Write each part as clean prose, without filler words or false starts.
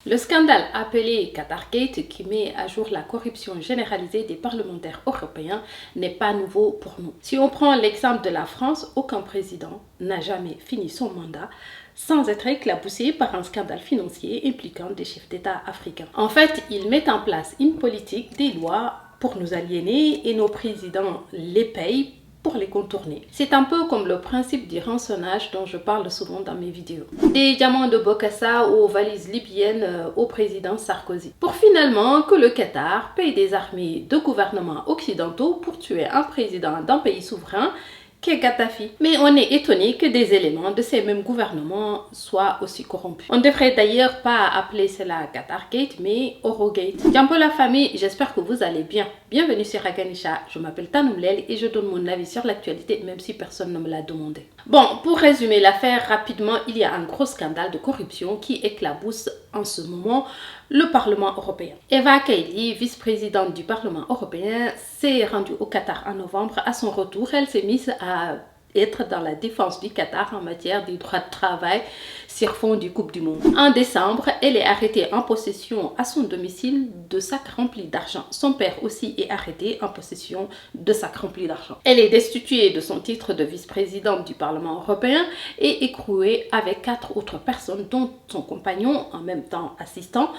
Le scandale appelé Qatargate, qui met à jour la corruption généralisée des parlementaires européens, n'est pas nouveau pour nous. Si on prend l'exemple de la France, aucun président n'a jamais fini son mandat sans être éclaboussé par un scandale financier impliquant des chefs d'État africains. En fait, ils mettent en place une politique, des lois pour nous aliéner et nos présidents les payent pour les contourner. C'est un peu comme le principe du rançonnage dont je parle souvent dans mes vidéos. Des diamants de Bokassa aux valises libyennes au président Sarkozy. Pour finalement que le Qatar paye des armées de gouvernements occidentaux pour tuer un président d'un pays souverain qu'est Kadhafi. Mais on est étonné que des éléments de ces mêmes gouvernements soient aussi corrompus. On ne devrait d'ailleurs pas appeler cela Qatargate, mais Orogate. Tiens pour la famille, j'espère que vous allez bien. Bienvenue sur Aganisha, je m'appelle Tanoumlel et je donne mon avis sur l'actualité même si personne ne me l'a demandé. Bon, pour résumer l'affaire rapidement, il y a un gros scandale de corruption qui éclabousse en ce moment le Parlement européen. Eva Kaili, vice-présidente du Parlement européen, s'est rendue au Qatar en novembre. À son retour, elle s'est mise à être dans la défense du Qatar en matière des droits de travail sur fond du Coupe du Monde. En décembre, elle est arrêtée en possession à son domicile de sacs remplis d'argent. Son père aussi est arrêté en possession de sacs remplis d'argent. Elle est destituée de son titre de vice-présidente du Parlement européen et écrouée avec 4 autres personnes, dont son compagnon, en même temps assistant.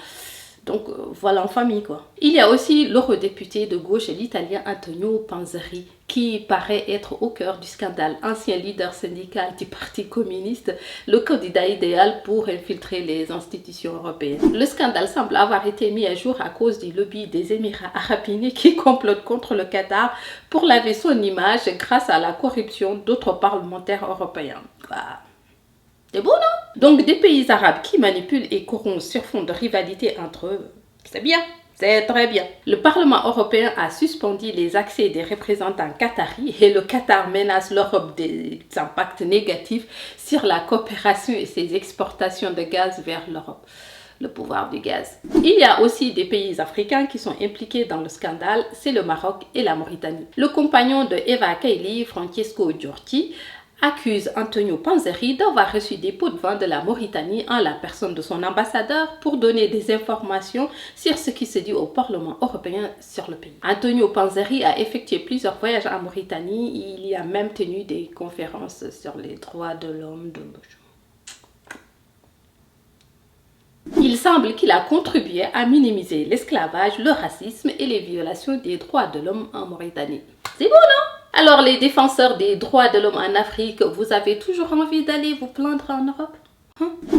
Donc voilà en famille quoi. Il y a aussi l'eurodéputé de gauche, l'italien Antonio Panzeri, qui paraît être au cœur du scandale. Ancien leader syndical du Parti communiste, le candidat idéal pour infiltrer les institutions européennes. Le scandale semble avoir été mis à jour à cause du lobby des Émirats arabes unis qui complotent contre le Qatar pour laver son image grâce à la corruption d'autres parlementaires européens. C'est beau, non? Donc, des pays arabes qui manipulent et corrompent sur fond de rivalité entre eux, c'est bien, c'est très bien. Le Parlement européen a suspendu les accès des représentants qataris et le Qatar menace l'Europe des impacts négatifs sur la coopération et ses exportations de gaz vers l'Europe. Le pouvoir du gaz. Il y a aussi des pays africains qui sont impliqués dans le scandale, c'est le Maroc et la Mauritanie. Le compagnon de Eva Kaili, Francesco Giorgi, accuse Antonio Panzeri d'avoir reçu des pots de vin de la Mauritanie en la personne de son ambassadeur pour donner des informations sur ce qui se dit au Parlement européen sur le pays. Antonio Panzeri a effectué plusieurs voyages en Mauritanie, il y a même tenu des conférences sur les droits de l'homme. Il semble qu'il a contribué à minimiser l'esclavage, le racisme et les violations des droits de l'homme en Mauritanie. C'est beau, non? Alors les défenseurs des droits de l'homme en Afrique, vous avez toujours envie d'aller vous plaindre en Europe?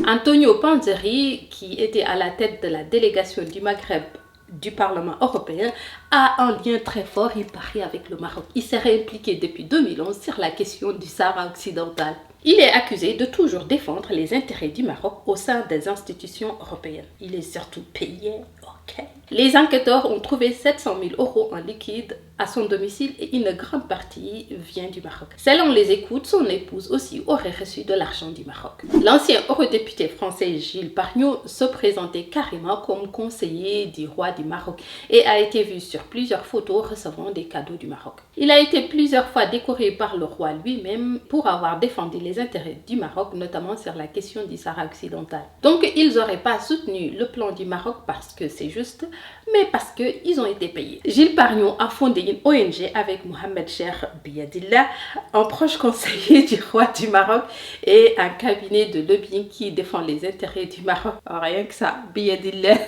Antonio Panzeri, qui était à la tête de la délégation du Maghreb du Parlement européen, a un lien très fort, il paraît, avec le Maroc. Il serait impliqué depuis 2011 sur la question du Sahara occidental. Il est accusé de toujours défendre les intérêts du Maroc au sein des institutions européennes. Il est surtout payé, ok. Les enquêteurs ont trouvé 700 000 € en liquide à son domicile et une grande partie vient du Maroc. Selon les écoutes, son épouse aussi aurait reçu de l'argent du Maroc. L'ancien eurodéputé français Gilles Pargnot se présentait carrément comme conseiller du roi du Maroc et a été vu sur plusieurs photos recevant des cadeaux du Maroc. Il a été plusieurs fois décoré par le roi lui-même pour avoir défendu les intérêts du Maroc, notamment sur la question du Sahara occidental. Donc ils n'auraient pas soutenu le plan du Maroc parce que c'est juste, mais parce qu'ils ont été payés. Gilles Pargnot a fondé une ONG avec Mohamed Cheikh Biadillah, un proche conseiller du roi du Maroc et un cabinet de lobbying qui défend les intérêts du Maroc. Rien que ça, Biadillah.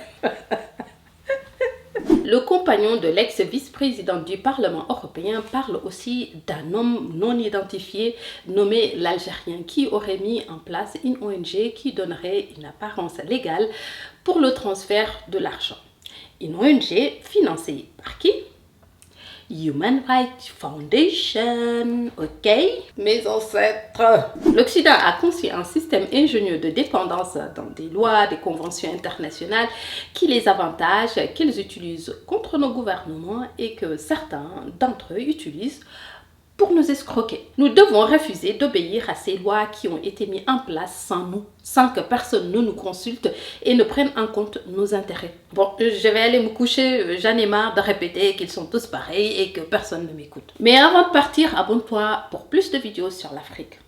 Le compagnon de l'ex-vice-président du Parlement européen parle aussi d'un homme non identifié nommé l'Algérien qui aurait mis en place une ONG qui donnerait une apparence légale pour le transfert de l'argent. Une ONG financée par qui? Human Rights Foundation, ok? Mes ancêtres. L'Occident a conçu un système ingénieux de dépendance dans des lois, des conventions internationales qui les avantagent, qu'ils utilisent contre nos gouvernements et que certains d'entre eux utilisent pour nous escroquer. Nous devons refuser d'obéir à ces lois qui ont été mises en place sans nous, sans que personne ne nous consulte et ne prenne en compte nos intérêts. Bon, je vais aller me coucher, j'en ai marre de répéter qu'ils sont tous pareils et que personne ne m'écoute. Mais avant de partir, abonne-toi pour plus de vidéos sur l'Afrique.